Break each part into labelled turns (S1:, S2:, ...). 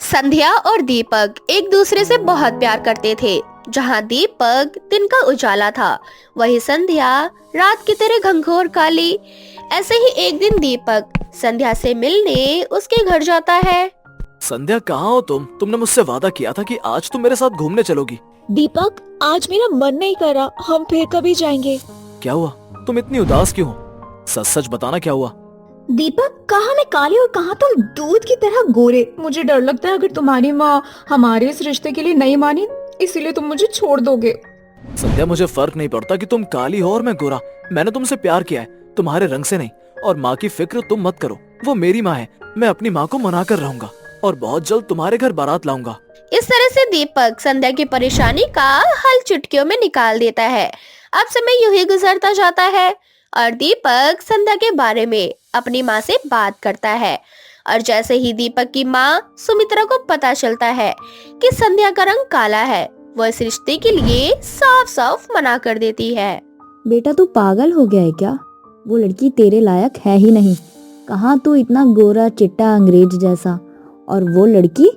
S1: संध्या और दीपक एक दूसरे से बहुत प्यार करते थे। जहाँ दीपक दिन का उजाला था, वही संध्या रात की तरह घंघोर काली। ऐसे ही एक दिन दीपक संध्या से मिलने उसके घर जाता है।
S2: संध्या, कहाँ हो तुम? तुमने मुझसे वादा किया था कि आज तुम मेरे साथ घूमने चलोगी।
S3: दीपक, आज मेरा मन नहीं कर रहा, हम फिर कभी जाएंगे।
S2: क्या हुआ? तुम इतनी उदास क्यों हो? सच सच बताना, क्या हुआ?
S3: दीपक, कहाँ मैं काली और कहाँ तुम दूध की तरह गोरे। मुझे डर लगता है अगर तुम्हारी माँ हमारे इस रिश्ते के लिए नहीं मानी, इसीलिए तुम मुझे छोड़ दोगे।
S2: संध्या, मुझे फर्क नहीं पड़ता कि तुम काली हो और मैं गोरा। मैंने तुमसे प्यार किया है, तुम्हारे रंग से नहीं। और माँ की फिक्र तुम मत करो, वो मेरी माँ है। मैं अपनी माँ को मना कर रहूंगा और बहुत जल्द तुम्हारे घर बारात लाऊंगा।
S1: इस तरह से दीपक संध्या की परेशानी का हल चुटकियों में निकाल देता है। अब समय यूं ही गुजरता जाता है और दीपक संध्या के बारे में अपनी माँ से बात करता है। और जैसे ही दीपक की माँ सुमित्रा को पता चलता है कि संध्या का रंग काला है, वो इस रिश्ते के लिए साफ साफ मना कर देती है।
S4: बेटा, तू पागल हो गया है क्या? वो लड़की तेरे लायक है ही नहीं। कहाँ तू इतना गोरा चिट्टा अंग्रेज जैसा, और वो लड़की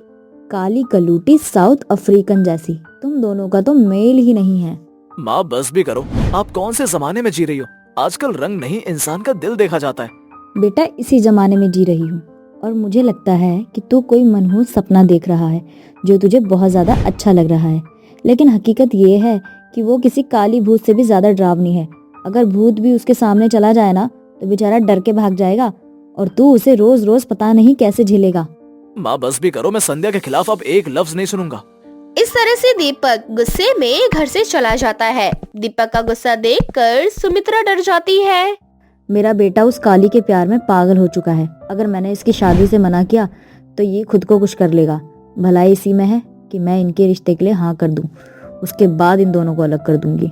S4: काली कलूटी साउथ अफ्रीकन जैसी। तुम दोनों का तो मेल ही नहीं है।
S2: माँ, बस भी करो। आप कौन से जमाने में जी रही हो? आजकल रंग नहीं, इंसान का दिल देखा जाता है।
S4: बेटा, इसी जमाने में जी रही हूँ और मुझे लगता है कि तू कोई मनहूस सपना देख रहा है जो तुझे बहुत ज्यादा अच्छा लग रहा है। लेकिन हकीकत ये है कि वो किसी काली भूत से भी ज्यादा डरावनी है। अगर भूत भी उसके सामने चला जाए ना, तो बेचारा डर के भाग जाएगा और तू उसे रोज रोज पता नहीं कैसे झेलेगा।
S2: माँ, बस भी करो। मैं संध्या के खिलाफ अब एक लफ्ज नहीं सुनूंगा।
S1: इस तरह से दीपक गुस्से में घर से चला जाता है। दीपक का गुस्सा देखकर सुमित्रा डर जाती है।
S4: मेरा बेटा उस काली के प्यार में पागल हो चुका है। अगर मैंने इसकी शादी से मना किया तो ये खुद को कुछ कर लेगा। भलाई इसी में है कि मैं इनके रिश्ते के लिए हाँ कर दूं, उसके बाद इन दोनों को अलग कर दूंगी।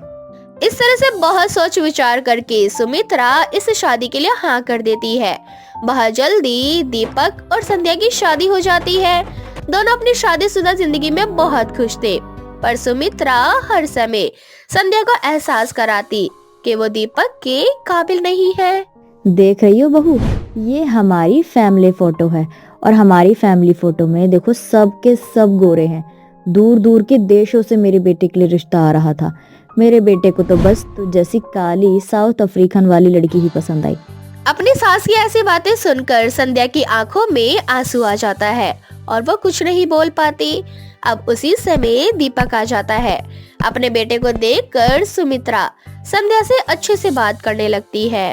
S1: इस तरह से बहुत सोच विचार करके सुमित्रा इस शादी के लिए हाँ कर देती है। बहुत जल्दी दीपक और संध्या की शादी हो जाती है। दोनों अपनी शादीशुदा जिंदगी में बहुत खुश थे, पर सुमित्रा हर समय संध्या को एहसास कराती कि वो दीपक के काबिल नहीं है।
S4: देख रही हो बहू, ये हमारी फैमिली फोटो है और हमारी फैमिली फोटो में देखो सब के सब गोरे हैं। दूर दूर के देशों से मेरे बेटे के लिए रिश्ता आ रहा था। मेरे बेटे को तो बस तू जैसी काली साउथ अफ्रीकन वाली लड़की ही पसंद आई।
S1: अपनी सास की ऐसी बातें सुनकर संध्या की आंखों में आंसू आ जाता है और वो कुछ नहीं बोल पाती। अब उसी समय दीपक आ जाता है। अपने बेटे को देखकर सुमित्रा संध्या से अच्छे से बात करने लगती है।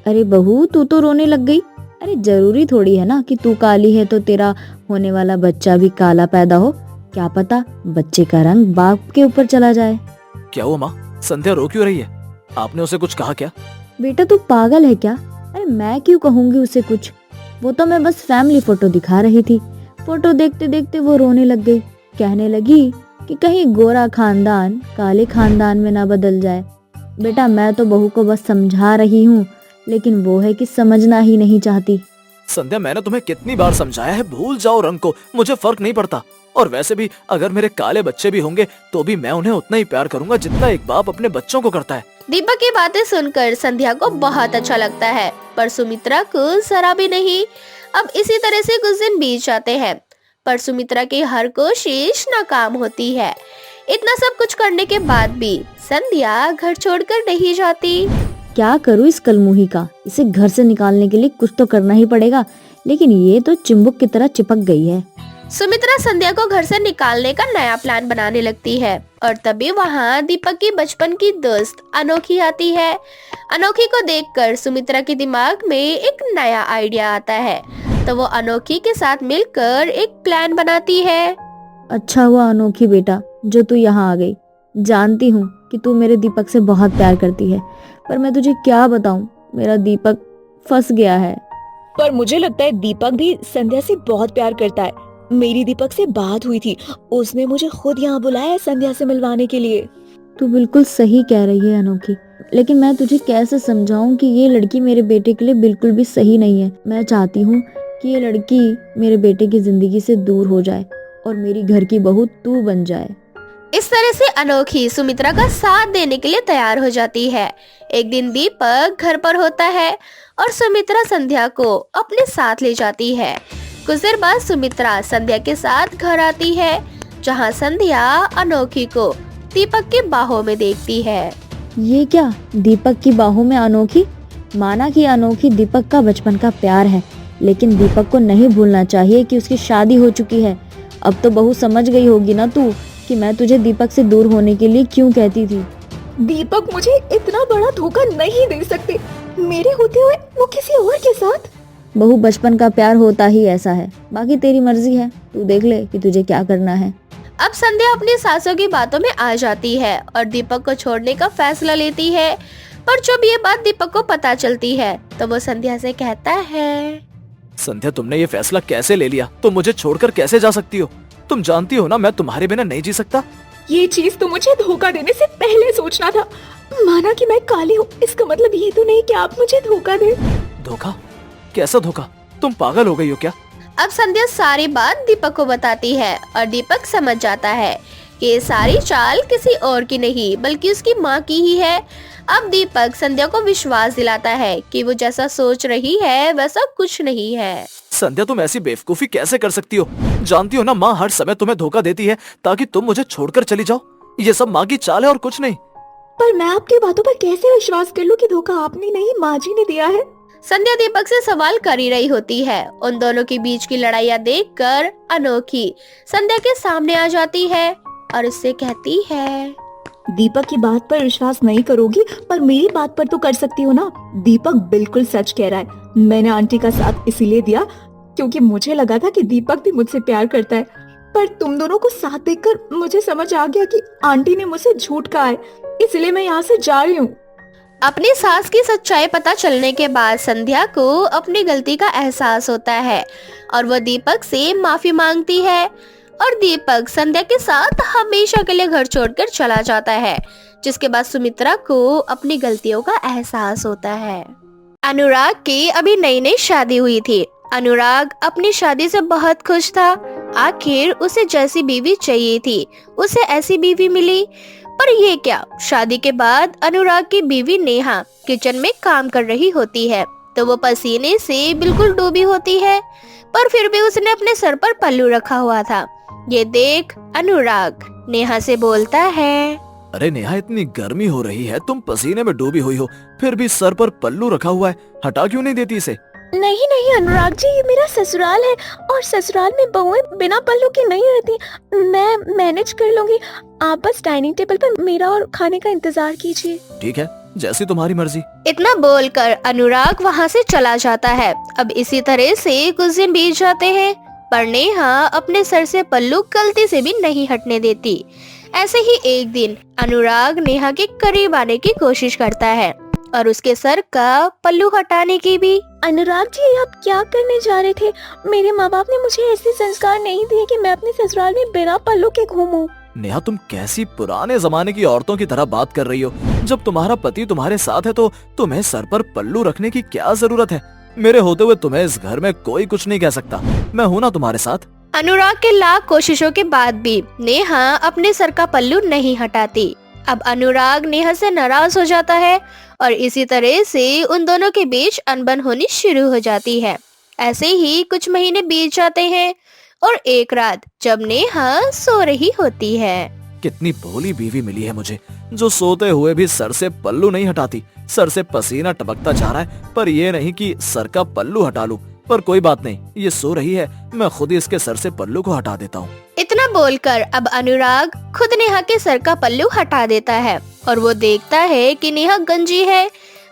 S4: अरे बहू, तू तो रोने लग गई। अरे जरूरी थोड़ी है ना कि तू काली है तो तेरा होने वाला बच्चा भी काला पैदा हो। क्या पता बच्चे का रंग बाप के ऊपर चला जाए।
S2: क्या हुआ माँ? संध्या रो क्यों रही है? आपने उसे कुछ कहा क्या?
S4: बेटा, तू पागल है क्या? अरे मैं क्यों कहूँगी उसे कुछ? वो तो मैं बस फैमिली फोटो दिखा रही थी। फोटो देखते देखते वो रोने लग गई। कहने लगी कि कहीं गोरा खानदान काले खानदान में ना बदल जाए। बेटा, मैं तो बहू को बस समझा रही हूँ, लेकिन वो है कि समझना ही नहीं चाहती।
S2: संध्या, मैंने तुम्हें कितनी बार समझाया है, भूल जाओ रंग को, मुझे फर्क नहीं पड़ता। और वैसे भी अगर मेरे काले बच्चे भी होंगे तो भी मैं उन्हें उतना ही प्यार करूंगा जितना एक बाप अपने बच्चों को करता है।
S1: दीपक की बातें सुनकर संध्या को बहुत अच्छा लगता है, पर सुमित्रा को जरा भी नहीं। अब इसी तरह से कुछ दिन बीत जाते हैं, पर सुमित्रा की हर कोशिश नाकाम होती है। इतना सब कुछ करने के बाद भी संध्या घर छोड़कर नहीं जाती।
S4: क्या करूँ इस कलमुही का? इसे घर से निकालने के लिए कुछ तो करना ही पड़ेगा, लेकिन ये तो चिंबुक की तरह चिपक गई है।
S1: सुमित्रा संध्या को घर से निकालने का नया प्लान बनाने लगती है और तभी वहाँ दीपक की बचपन की दोस्त अनोखी आती है। अनोखी को देखकर सुमित्रा के दिमाग में एक नया आइडिया आता है, तो वो अनोखी के साथ मिलकर एक प्लान बनाती है।
S4: अच्छा हुआ अनोखी बेटा जो तू यहाँ आ गई। जानती हूँ कि तू मेरे दीपक से बहुत प्यार करती है, पर मैं तुझे क्या बताऊँ, मेरा दीपक फंस गया है।
S3: पर मुझे लगता है दीपक भी संध्या से बहुत प्यार करता है। मेरी दीपक से बात हुई थी, उसने मुझे खुद यहाँ बुलाया संध्या से मिलवाने के लिए।
S4: तू बिल्कुल सही कह रही है अनोखी, लेकिन मैं तुझे कैसे समझाऊं कि ये लड़की मेरे बेटे के लिए बिल्कुल भी सही नहीं है। मैं चाहती हूँ कि ये लड़की मेरे बेटे की जिंदगी से दूर हो जाए और मेरी घर की बहू तू बन जाए।
S1: इस तरह से अनोखी सुमित्रा का साथ देने के लिए तैयार हो जाती है। एक दिन दीपक घर पर होता है और सुमित्रा संध्या को अपने साथ ले जाती है। कुछ देर बाद सुमित्रा संध्या के साथ घर आती है, जहाँ संध्या अनोखी को दीपक की बाहों में देखती है।
S4: ये क्या, दीपक की बाहों में अनोखी? माना कि अनोखी दीपक का बचपन का प्यार है, लेकिन दीपक को नहीं भूलना चाहिए कि उसकी शादी हो चुकी है। अब तो बहू समझ गई होगी ना तू कि मैं तुझे दीपक से दूर होने के लिए क्यों कहती थी।
S3: दीपक मुझे इतना बड़ा धोखा नहीं दे सकते, मेरे होते हुए वो किसी और के साथ।
S4: बहू, बचपन का प्यार होता ही ऐसा है, बाकी तेरी मर्जी है, तू देख ले कि तुझे क्या करना है।
S1: अब संध्या अपनी सासों की बातों में आ जाती है और दीपक को छोड़ने का फैसला लेती है। पर जब ये बात दीपक को पता चलती है तो वो संध्या से कहता है,
S2: संध्या, तुमने ये फैसला कैसे ले लिया? तुम मुझे छोड़कर कैसे जा सकती हो? तुम जानती हो ना मैं तुम्हारे बिना नहीं जी सकता।
S3: ये चीज तो मुझे धोखा देने से पहले सोचना था। माना कि मैं काली हूँ, इसका मतलब ये तो नहीं कि आप मुझे धोखा दे।
S2: धोखा? कैसा धोखा? तुम पागल हो गई हो क्या?
S1: अब संध्या सारी बात दीपक को बताती है और दीपक समझ जाता है कि ये सारी चाल किसी और की नहीं बल्कि उसकी माँ की ही है। अब दीपक संध्या को विश्वास दिलाता है कि वो जैसा सोच रही है वैसा कुछ नहीं है।
S2: संध्या, तुम ऐसी बेवकूफी कैसे कर सकती हो? जानती हो ना माँ हर समय तुम्हें धोखा देती है ताकि तुम मुझे छोड़कर चली जाओ। ये सब माँ की चाल है और कुछ नहीं।
S3: पर मैं आपकी बातों पर कैसे विश्वास कर लूं कि धोखा आपने नहीं माँ जी ने दिया है।
S1: संध्या दीपक से सवाल कर ही रही होती है। उन दोनों के बीच की लड़ाइयाँ देखकर अनोखी संध्या के सामने आ जाती है और उससे कहती है,
S3: दीपक की बात पर विश्वास नहीं करोगी, पर मेरी बात पर तो कर सकती हो ना। दीपक बिल्कुल सच कह रहा है। मैंने आंटी का साथ इसीलिए दिया क्योंकि मुझे लगा था कि दीपक भी मुझसे प्यार करता है। पर तुम दोनों को साथ देखकर मुझे समझ आ गया कि आंटी ने मुझसे झूठ कहा है, इसलिए मैं यहाँ से जा रही हूँ।
S1: अपनी सास की सच्चाई पता चलने के बाद संध्या को अपनी गलती का एहसास होता है और वो दीपक से माफी मांगती है और दीपक संध्या के साथ हमेशा के लिए घर छोड़कर चला जाता है, जिसके बाद सुमित्रा को अपनी गलतियों का एहसास होता है। अनुराग की अभी नई नई शादी हुई थी। अनुराग अपनी शादी से बहुत खुश था। आखिर उसे जैसी बीवी चाहिए थी उसे ऐसी बीवी मिली। पर ये क्या, शादी के बाद अनुराग की बीवी नेहा किचन में काम कर रही होती है तो वो पसीने से बिल्कुल डूबी होती है, पर फिर भी उसने अपने सर पर पल्लू रखा हुआ था। ये देख अनुराग नेहा से बोलता है,
S2: अरे नेहा, इतनी गर्मी हो रही है, तुम पसीने में डूबी हुई हो, फिर भी सर पर पल्लू रखा हुआ है, हटा क्यों नहीं देती इसे?
S3: नहीं नहीं अनुराग जी, ये मेरा ससुराल है और ससुराल में बहुएं बिना पल्लू की नहीं रहती। मैं मैनेज कर लूंगी। आप बस डाइनिंग टेबल पर मेरा और खाने का इंतजार कीजिए।
S2: ठीक है, जैसी तुम्हारी मर्जी।
S1: इतना बोलकर अनुराग वहाँ से चला जाता है। अब इसी तरह से कुछ दिन बीत जाते हैं, पर नेहा अपने सर से पल्लू गलती से भी नहीं हटने देती। ऐसे ही एक दिन अनुराग नेहा के करीब आने की कोशिश करता है और उसके सर का पल्लू हटाने की भी।
S3: अनुराग जी, आप क्या करने जा रहे थे? मेरे माँ बाप ने मुझे ऐसे संस्कार नहीं दिए कि मैं अपने ससुराल में बिना पल्लू के घूमूं।
S2: नेहा, तुम कैसी पुराने जमाने की औरतों की तरह बात कर रही हो? जब तुम्हारा पति तुम्हारे साथ है तो तुम्हें सर पर पल्लू रखने की क्या जरूरत है? मेरे होते हुए तुम्हें इस घर में कोई कुछ नहीं कह सकता। मैं हूँ ना तुम्हारे साथ।
S1: अनुराग के लाख कोशिशों के बाद भी नेहा अपने सर का पल्लू नहीं हटाती। अब अनुराग नेहा से नाराज हो जाता है और इसी तरह से उन दोनों के बीच अनबन होनी शुरू हो जाती है। ऐसे ही कुछ महीने बीत जाते हैं और एक रात जब नेहा सो रही होती है।
S2: कितनी भोली बीवी मिली है मुझे, जो सोते हुए भी सर से पल्लू नहीं हटाती। सर से पसीना टपकता जा रहा है, पर ये नहीं कि सर का पल्लू हटा लूं। पर कोई बात नहीं, ये सो रही है, मैं खुद ही इसके सर से पल्लू को हटा देता हूँ।
S1: इतना बोलकर अब अनुराग खुद नेहा के सर का पल्लू हटा देता है और वो देखता है कि नेहा गंजी है।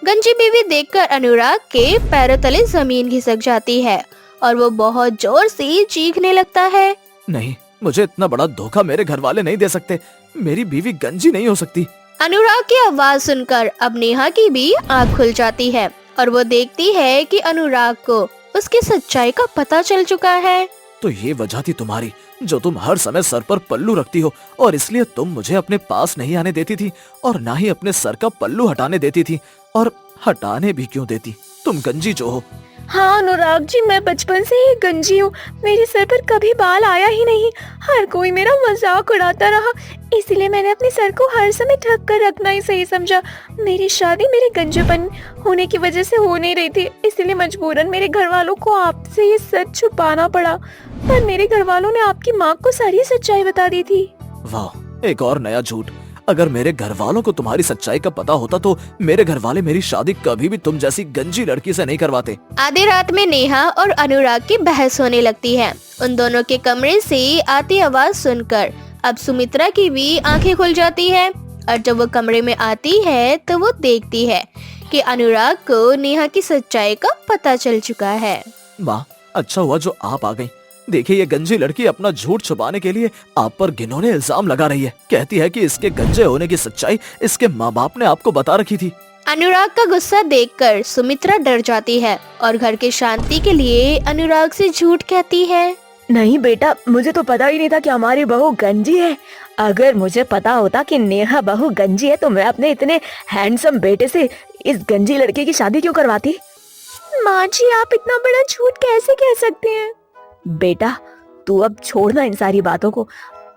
S1: गंजी बीवी देखकर अनुराग के पैरों तले जमीन खिसक जाती है और वो बहुत जोर से चीखने लगता है।
S2: नहीं, मुझे इतना बड़ा धोखा मेरे घर वाले नहीं दे सकते। मेरी बीवी गंजी नहीं हो सकती।
S1: अनुराग की आवाज सुनकर अब नेहा की भी आँख खुल जाती है और वो देखती है कि अनुराग को उसकी सच्चाई का पता चल चुका है।
S2: तो ये वजह थी तुम्हारी, जो तुम हर समय सर पर पल्लू रखती हो और इसलिए तुम मुझे अपने पास नहीं आने देती थी और ना ही अपने सर का पल्लू हटाने देती थी। और हटाने भी क्यों देती? तुम गंजी जो हो।
S3: हाँ अनुराग जी, मैं बचपन से ही गंजी हूँ। मेरे सर पर कभी बाल आया ही नहीं। हर कोई मेरा मजाक उड़ाता रहा, इसलिए मैंने अपने सर को हर समय ढक कर रखना ही सही समझा। मेरी शादी मेरे गंजेपन होने की वजह से हो नहीं रही थी, इसलिए मजबूरन मेरे घर वालों को आपसे ये सच छुपाना पड़ा। पर मेरे घर वालों ने आपकी माँ को सारी सच्चाई बता दी थी।
S2: वाह, एक और नया झूठ। अगर मेरे घर वालों को तुम्हारी सच्चाई का पता होता तो मेरे घर वाले मेरी शादी कभी भी तुम जैसी गंजी लड़की से नहीं करवाते।
S1: आधी रात में नेहा और अनुराग की बहस होने लगती है। उन दोनों के कमरे से आती आवाज सुनकर अब सुमित्रा की भी आंखें खुल जाती है, और जब वो कमरे में आती है तो वो देखती है कि अनुराग को नेहा की सच्चाई का पता चल चुका है।
S2: माँ, अच्छा हुआ जो आप आ गई। देखिए, ये गंजी लड़की अपना झूठ छुपाने के लिए आप पर घिनौने इल्जाम लगा रही है। कहती है कि इसके गंजे होने की सच्चाई इसके माँ बाप ने आपको बता रखी थी।
S1: अनुराग का गुस्सा देखकर सुमित्रा डर जाती है और घर की शांति के लिए अनुराग से झूठ कहती है।
S3: नहीं बेटा, मुझे तो पता ही नहीं था कि हमारी बहू गंजी है। अगर मुझे पता होता कि नेहा बहू गंजी है तो मैं अपने इतने हैंडसम बेटे से इस गंजी लड़के की शादी क्यों करवाती। माँ जी, आप इतना बड़ा झूठ कैसे कह सकते हैं। बेटा, तू अब छोड़ना इन सारी बातों को।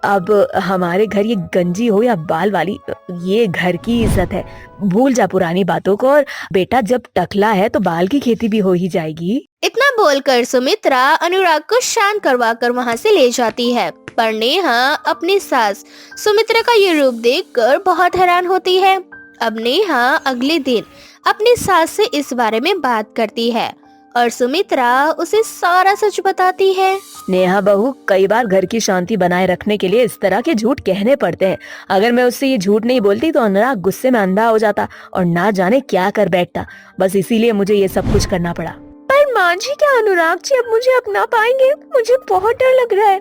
S3: अब हमारे घर ये गंजी हो या बाल वाली, ये घर की इज्जत है। भूल जा पुरानी बातों को। और बेटा, जब टकला है तो बाल की खेती भी हो ही जाएगी।
S1: इतना बोलकर सुमित्रा अनुराग को शांत करवाकर वहां से ले जाती है। पर नेहा अपनी सास सुमित्रा का ये रूप देखकर बहुत हैरान होती है। अब नेहा अगले दिन अपनी सास से इस बारे में बात करती है और सुमित्रा उसे सारा सच बताती है।
S3: नेहा बहू, कई बार घर की शांति बनाए रखने के लिए इस तरह के झूठ कहने पड़ते हैं। अगर मैं उससे ये झूठ नहीं बोलती तो अनुराग गुस्से में अंधा हो जाता और ना जाने क्या कर बैठता। बस इसीलिए मुझे ये सब कुछ करना पड़ा। पर माँ जी, क्या अनुराग जी अब मुझे अपना पाएंगे? मुझे बहुत डर लग रहा है।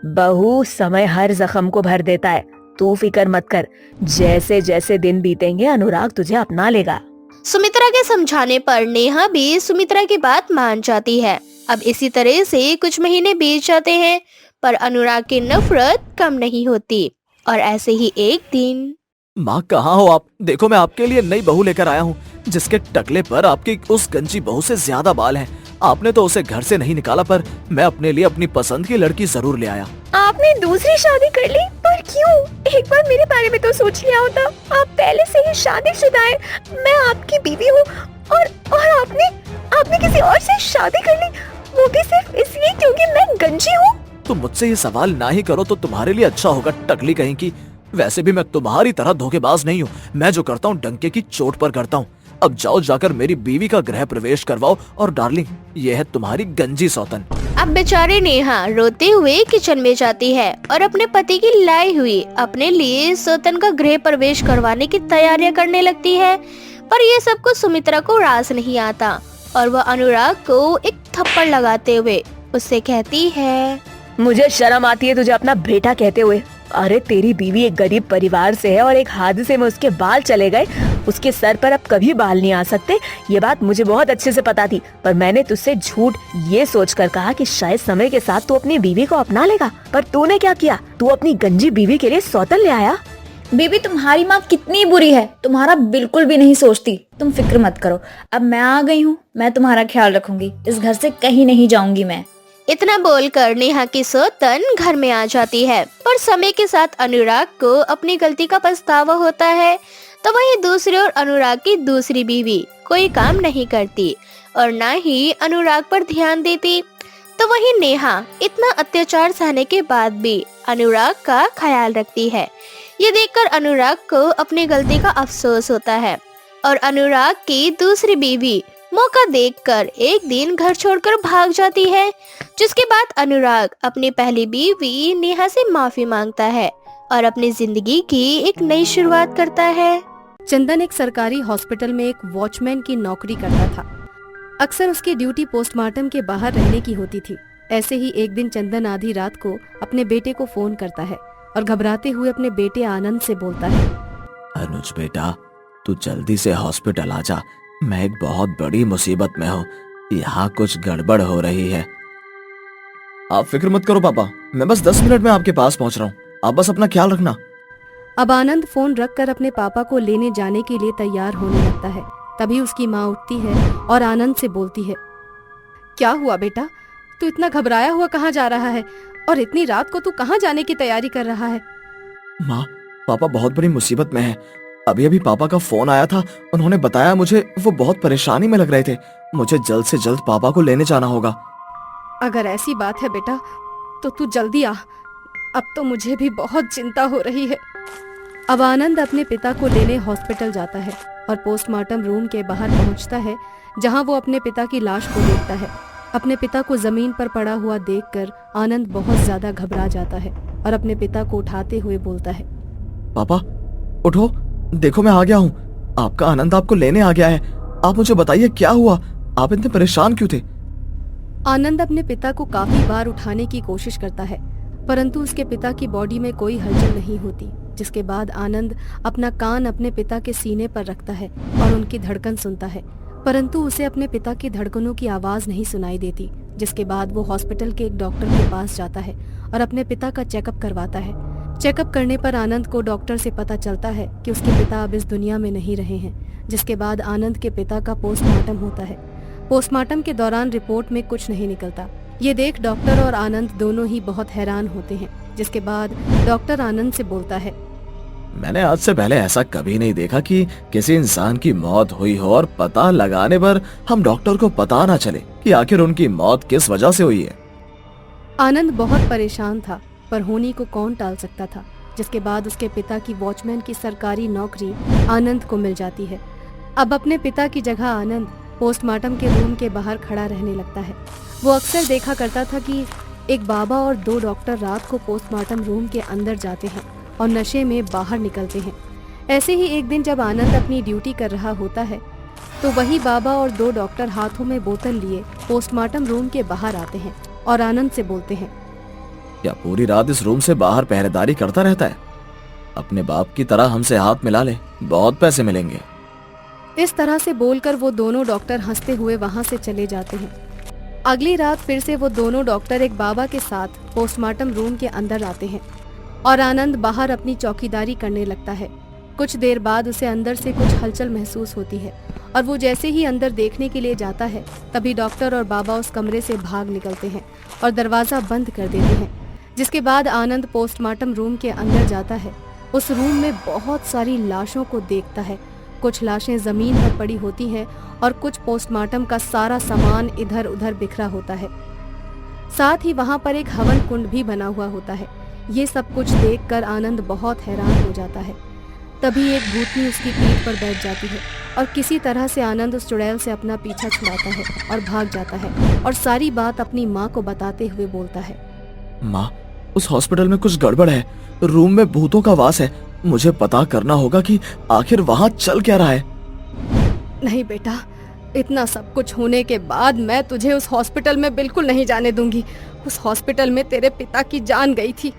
S3: बहू, समय हर जख्म को भर देता है। तू फिक्र मत कर, जैसे जैसे दिन बीतेंगे अनुराग तुझे अपना लेगा।
S1: सुमित्रा के समझाने पर नेहा भी सुमित्रा की बात मान जाती है। अब इसी तरह से कुछ महीने बीत जाते हैं, पर अनुराग की नफरत कम नहीं होती। और ऐसे ही एक दिन।
S2: माँ, कहाँ हो आप? देखो, मैं आपके लिए नई बहू लेकर आया हूँ जिसके टकले पर आपकी उस गंजी बहू से ज्यादा बाल हैं। आपने तो उसे घर से नहीं निकाला, पर मैं अपने लिए अपनी पसंद की लड़की जरूर ले आया।
S3: आपने दूसरी शादी कर ली? पर क्यों? एक बार मेरे बारे में तो सोच लिया होता। आप पहले से ही शादीशुदा हैं। मैं आपकी बीवी हूँ और आपने किसी और से शादी कर ली, वो भी सिर्फ इसलिए क्योंकि मैं गंजी हूँ।
S2: तुम मुझसे ये सवाल ना ही करो तो तुम्हारे लिए अच्छा होगा, टकली कहीं की। वैसे भी मैं तुम्हारी तरह धोखेबाज नहीं हूँ। मैं जो करता हूँ डंके की चोट पर करता हूँ। अब जाओ, जाकर मेरी बीवी का गृह प्रवेश करवाओ। और डार्लिंग, ये है तुम्हारी गंजी सौतन।
S1: अब बेचारी नेहा रोते हुए किचन में जाती है और अपने पति की लाई हुई अपने लिए सौतन का गृह प्रवेश करवाने की तैयारियां करने लगती है। पर ये सब कुछ सुमित्रा को रास नहीं आता और वह अनुराग को एक थप्पड़ लगाते हुए उससे कहती है,
S3: मुझे शर्म आती है तुझे अपना बेटा कहते हुए। अरे, तेरी बीवी एक गरीब परिवार से है और एक हादसे में उसके बाल चले गए। उसके सर पर अब कभी बाल नहीं आ सकते। ये बात मुझे बहुत अच्छे से पता थी, पर मैंने तुझसे झूठ ये सोचकर कहा कि शायद समय के साथ तू अपनी बीवी को अपना लेगा। पर तूने क्या किया? तू अपनी गंजी बीवी के लिए सौतन ले आया।
S4: बेबी, तुम्हारी माँ कितनी बुरी है, तुम्हारा बिल्कुल भी नहीं सोचती। तुम फिक्र मत करो, अब मैं आ गई हूँ, मैं तुम्हारा ख्याल रखूंगी। इस घर से कहीं नहीं जाऊंगी मैं।
S1: इतना बोलकर नेहा की सौतन घर में आ जाती है। पर समय के साथ अनुराग को अपनी गलती का पछतावा होता है। तो वहीं दूसरी ओर अनुराग की दूसरी बीवी कोई काम नहीं करती और न ही अनुराग पर ध्यान देती। तो वहीं नेहा इतना अत्याचार सहने के बाद भी अनुराग का ख्याल रखती है। ये देखकर अनुराग को अपनी गलती का अफसोस होता है और अनुराग की दूसरी बीवी मौका देखकर एक दिन घर छोड़कर भाग जाती है। जिसके बाद अनुराग अपनी पहली बीवी नेहा से माफी मांगता है और अपनी जिंदगी की एक नई शुरुआत करता है।
S5: चंदन एक सरकारी हॉस्पिटल में एक वॉचमैन की नौकरी करता था। अक्सर उसकी ड्यूटी पोस्टमार्टम के बाहर रहने की होती थी। ऐसे ही एक दिन चंदन आधी रात को अपने बेटे को फोन करता है और घबराते हुए अपने बेटे आनंद से बोलता है,
S2: अनुज बेटा, तू जल्दी से हॉस्पिटल आ जा। मैं एक बहुत बड़ी मुसीबत में हूँ। यहाँ कुछ गड़बड़ हो रही है। आप फिक्र मत करो पापा, मैं बस 10 मिनट में आपके पास पहुँच रहा हूँ। आप बस अपना ख्याल रखना।
S5: अब आनंद फोन रखकर अपने पापा को लेने जाने के लिए तैयार होने लगता है। तभी उसकी माँ उठती है और आनंद से बोलती है, क्या हुआ बेटा? तू इतना घबराया हुआ कहाँ जा रहा है? और इतनी रात को तू कहाँ जाने की तैयारी कर रहा है?
S2: माँ, पापा बहुत बड़ी मुसीबत में हैं। अभी अभी पापा का फोन आया था, उन्होंने बताया मुझे वो बहुत परेशानी में लग रहे थे। मुझे जल्द से जल्द पापा को लेने जाना होगा।
S5: अगर ऐसी बात है बेटा तो तू जल्दी आ। अब तो मुझे भी बहुत चिंता हो रही है। अब आनंद अपने पिता को लेने हॉस्पिटल जाता है और पोस्टमार्टम रूम के बाहर पहुंचता है, जहां वो अपने पिता की लाश को देखता है। अपने पिता को जमीन पर पड़ा हुआ देखकर आनंद बहुत ज्यादा घबरा जाता है और अपने पिता को उठाते हुए बोलता है,
S2: पापा उठो, देखो मैं आ गया हूँ। आपका आनंद आपको लेने आ गया है। आप मुझे बताइए क्या हुआ, आप इतने परेशान क्यों थे?
S5: आनंद अपने पिता को काफी बार उठाने की कोशिश करता है, परंतु उसके पिता की बॉडी में कोई हलचल नहीं होती। जिसके बाद आनंद अपना कान अपने पिता के सीने पर रखता है और उनकी धड़कन सुनता है, परंतु उसे अपने पिता की धड़कनों की आवाज नहीं सुनाई देती। जिसके बाद वो हॉस्पिटल के एक डॉक्टर के पास जाता है और अपने पिता का चेकअप करवाता है। चेकअप करने पर आनंद को डॉक्टर से पता चलता है कि उसके पिता अब इस दुनिया में नहीं रहे हैं। जिसके बाद आनंद के पिता का पोस्टमार्टम होता है। पोस्टमार्टम के दौरान रिपोर्ट में कुछ नहीं निकलता। ये देख डॉक्टर और आनंद दोनों ही बहुत हैरान होते हैं। जिसके बाद डॉक्टर आनंद से बोलता है,
S2: मैंने आज से पहले ऐसा कभी नहीं देखा कि किसी इंसान की मौत हुई हो और पता लगाने पर हम डॉक्टर को पता ना चले कि आखिर उनकी मौत किस वजह से हुई है।
S5: आनंद बहुत परेशान था, पर होनी को कौन टाल सकता था। जिसके बाद उसके पिता की वॉचमैन की सरकारी नौकरी आनंद को मिल जाती है। अब अपने पिता की जगह आनंद पोस्टमार्टम के रूम के बाहर खड़ा रहने लगता है। वो अक्सर देखा करता था कि एक बाबा और 2 डॉक्टर रात को पोस्टमार्टम रूम के अंदर जाते हैं और नशे में बाहर निकलते हैं। ऐसे ही एक दिन जब आनंद अपनी ड्यूटी कर रहा होता है तो वही बाबा और 2 डॉक्टर हाथों में बोतल लिए पोस्टमार्टम रूम के बाहर आते हैं और आनंद से बोलते हैं,
S2: क्या पूरी रात इस रूम से बाहर पहरेदारी करता रहता है? अपने बाप की तरह हमसे हाथ मिला ले, बहुत पैसे मिलेंगे।
S5: इस तरह से बोलकर वो दोनों डॉक्टर हंसते हुए वहां से चले जाते हैं। अगली रात फिर से वो दोनों डॉक्टर एक बाबा के साथ पोस्टमार्टम रूम के अंदर आते हैं और आनंद बाहर अपनी चौकीदारी करने लगता है। कुछ देर बाद उसे अंदर से कुछ हलचल महसूस होती है और वो जैसे ही अंदर देखने के लिए जाता है तभी डॉक्टर और बाबा उस कमरे से भाग निकलते हैं और दरवाजा बंद कर देते हैं। जिसके बाद आनंद पोस्टमार्टम रूम के अंदर जाता है। उस रूम में बहुत सारी लाशों को देखता है। कुछ लाशें जमीन पर पड़ी होती हैं और कुछ पोस्टमार्टम का सारा सामान इधर उधर बिखरा होता है। साथ ही वहां पर एक हवन कुंड भी बना हुआ होता है। ये सब कुछ देखकर आनंद बहुत हैरान हो जाता है। तभी एक भूतनी उसकी पीठ पर बैठ जाती है और किसी तरह से आनंद उस चुड़ैल से अपना पीछा छुड़ाता है और भाग जाता है और सारी बात अपनी माँ को बताते हुए बोलता है,
S2: माँ, उस हॉस्पिटल में कुछ गड़बड़ है। रूम में भूतों का वास है। मुझे पता करना होगा कि आखिर वहाँ चल क्या रहा है।
S5: नहीं बेटा, इतना सब कुछ होने के बाद मैं तुझे उस हॉस्पिटल में बिल्कुल नहीं जाने दूंगी। उस हॉस्पिटल में तेरे पिता की जान गई थी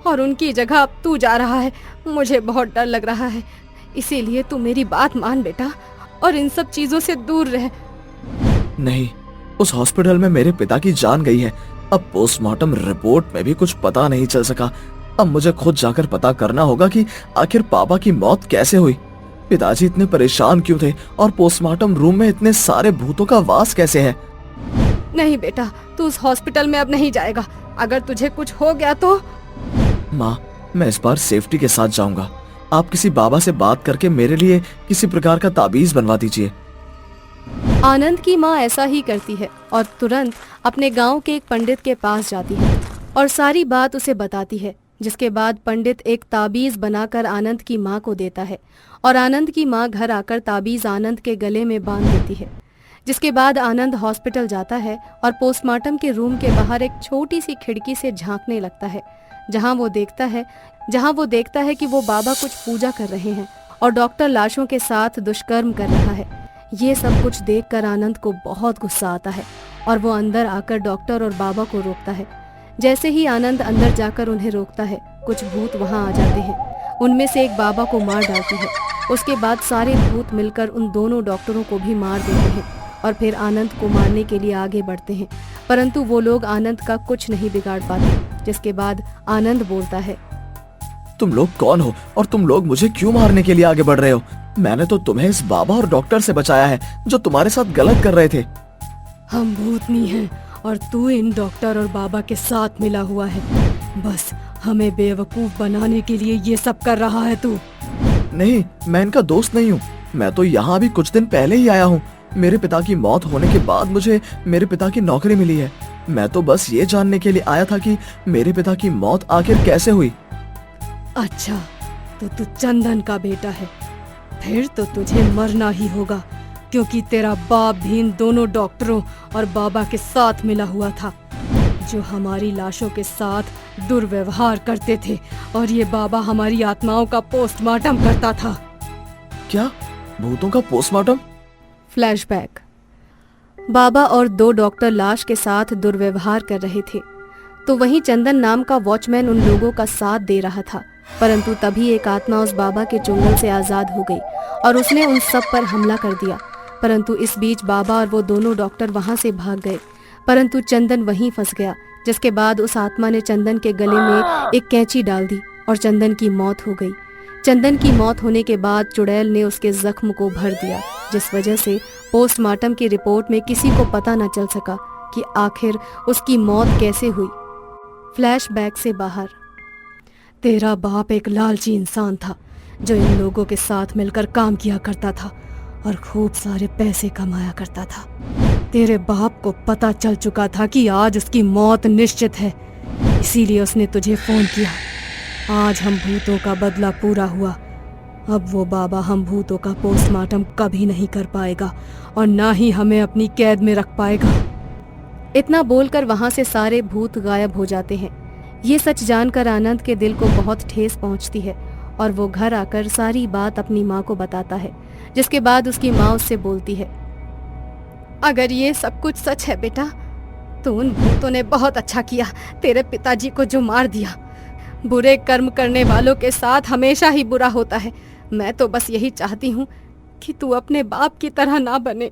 S5: और उनकी जगह अब तू जा रहा है। मुझे बहुत डर लग रहा है, इसीलिए तू मेरी बात मान बेटा और इन सब चीजों से दूर रह।
S2: नहीं, उस हॉस्पिटल में मेरे पिता की जान गई है। अब पोस्टमार्टम रिपोर्ट में भी कुछ पता नहीं चल सका। अब मुझे खुद जाकर पता करना होगा कि आखिर पापा की मौत कैसे हुई। पिताजी इतने परेशान क्यों थे और पोस्टमार्टम रूम में इतने सारे भूतों का वास कैसे है?
S5: नहीं बेटा, तू उस हॉस्पिटल में अब नहीं जाएगा। अगर तुझे कुछ हो गया तो।
S2: माँ, मैं इस बार सेफ्टी के साथ जाऊंगा। आप किसी बाबा से बात करके मेरे लिए किसी प्रकार का ताबीज बनवा दीजिए।
S5: आनंद की माँ ऐसा ही करती है और तुरंत अपने गांव के एक पंडित के पास जाती है और सारी बात उसे बताती है। जिसके बाद पंडित एक ताबीज बनाकर आनंद की माँ को देता है और आनंद की माँ घर आकर ताबीज आनंद के गले में बांध देती है। जिसके बाद आनंद हॉस्पिटल जाता है और पोस्टमार्टम के रूम के बाहर एक छोटी सी खिड़की से झांकने लगता है, जहां वो देखता है कि वो बाबा कुछ पूजा कर रहे हैं और डॉक्टर लाशों के साथ दुष्कर्म कर रहा है। ये सब कुछ देखकर आनंद को बहुत गुस्सा आता है और वो अंदर आकर डॉक्टर और बाबा को रोकता है। जैसे ही आनंद अंदर जाकर उन्हें रोकता है, कुछ भूत वहां आ जाते हैं। उनमें से एक बाबा को मार डालती है। उसके बाद सारे भूत मिलकर उन दोनों डॉक्टरों को भी मार देते हैं और फिर आनंद को मारने के लिए आगे बढ़ते हैं, परंतु वो लोग आनंद का कुछ नहीं बिगाड़ पाते। जिसके बाद आनंद बोलता है,
S2: तुम लोग कौन हो और तुम लोग मुझे क्यों मारने के लिए आगे बढ़ रहे हो? मैंने तो तुम्हें इस बाबा और डॉक्टर से बचाया है जो तुम्हारे साथ गलत कर रहे थे।
S5: हम भूतनी हैं और तू इन डॉक्टर और बाबा के साथ मिला हुआ है। बस हमें बेवकूफ बनाने के लिए ये सब कर रहा है तू।
S2: नहीं, मैं इनका दोस्त नहीं हूँ। मैं तो यहाँ अभी कुछ दिन पहले ही आया हूँ। मेरे पिता की मौत होने के बाद मुझे मेरे पिता की नौकरी मिली है। मैं तो बस ये जानने के लिए आया था कि मेरे पिता की मौत आखिर कैसे हुई।
S5: अच्छा, तो तू चंदन का बेटा है। फिर तो तुझे मरना ही होगा, क्योंकि तेरा बाप भी इन दोनों डॉक्टरों और बाबा के साथ मिला हुआ था, जो हमारी लाशों के साथ दुर्व्यवहार करते थे, और ये बाबा हमारी आत्माओं का पोस्टमार्टम करता था।
S2: क्या? भूतों का पोस्टमार्टम?
S5: फ्लैशबैक। बाबा और 2 डॉक्टर लाश के साथ दुर्व्यवहार कर रहे थे, तो वहीं चंदन नाम का वॉचमैन उन लोगों का साथ दे रहा था। परंतु तभी एक आत्मा उस बाबा के चुंगल से आजाद हो गई और उसने उन सब पर हमला कर दिया। परंतु इस बीच बाबा और वो दोनों डॉक्टर वहां से भाग गए, परंतु चंदन वहीं फंस गया। जिसके बाद उस आत्मा ने चंदन के गले में एक कैंची डाल दी और चंदन की मौत हो गई। चंदन की मौत होने के बाद चुड़ैल ने उसके जख्म को भर दिया, जिस वजह से पोस्टमार्टम की रिपोर्ट में किसी को पता न चल सका कि आखिर उसकी मौत कैसे हुई। फ्लैशबैक से बाहर। तेरा बाप एक लालची इंसान था, जो इन लोगों के साथ मिलकर काम किया करता था और खूब सारे पैसे कमाया करता था। तेरे बाप को पता चल चुका था कि आज उसकी मौत निश्चित है, इसीलिए उसने तुझे फोन किया। आज हम भूतों का बदला पूरा हुआ। अब वो बाबा हम भूतों का पोस्टमार्टम कभी नहीं कर पाएगा और ना ही हमें अपनी कैद में रख पाएगा। इतना बोलकर वहां से सारे भूत गायब हो जाते हैं। ये सच जानकर आनंद के दिल को बहुत ठेस पहुंचती है और वो घर आकर सारी बात अपनी माँ को बताता है, जिसके बाद उसकी माँ उससे बोलती है, अगर ये सब कुछ सच है बेटा, तो उन भूतों ने बहुत अच्छा किया तेरे पिताजी को जो मार दिया। बुरे कर्म करने वालों के साथ हमेशा ही बुरा होता है। मैं तो बस यही चाहती हूँ कि तू अपने बाप की तरह ना बने।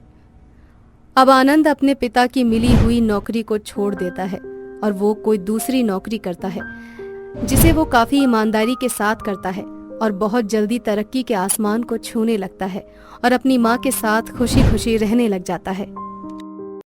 S5: अब आनंद अपने पिता की मिली हुई नौकरी को छोड़ देता है और वो कोई दूसरी नौकरी करता है, जिसे वो काफी ईमानदारी के साथ करता है और बहुत जल्दी तरक्की के आसमान को छूने लगता है और अपनी माँ के साथ खुशी खुशी रहने लग जाता है।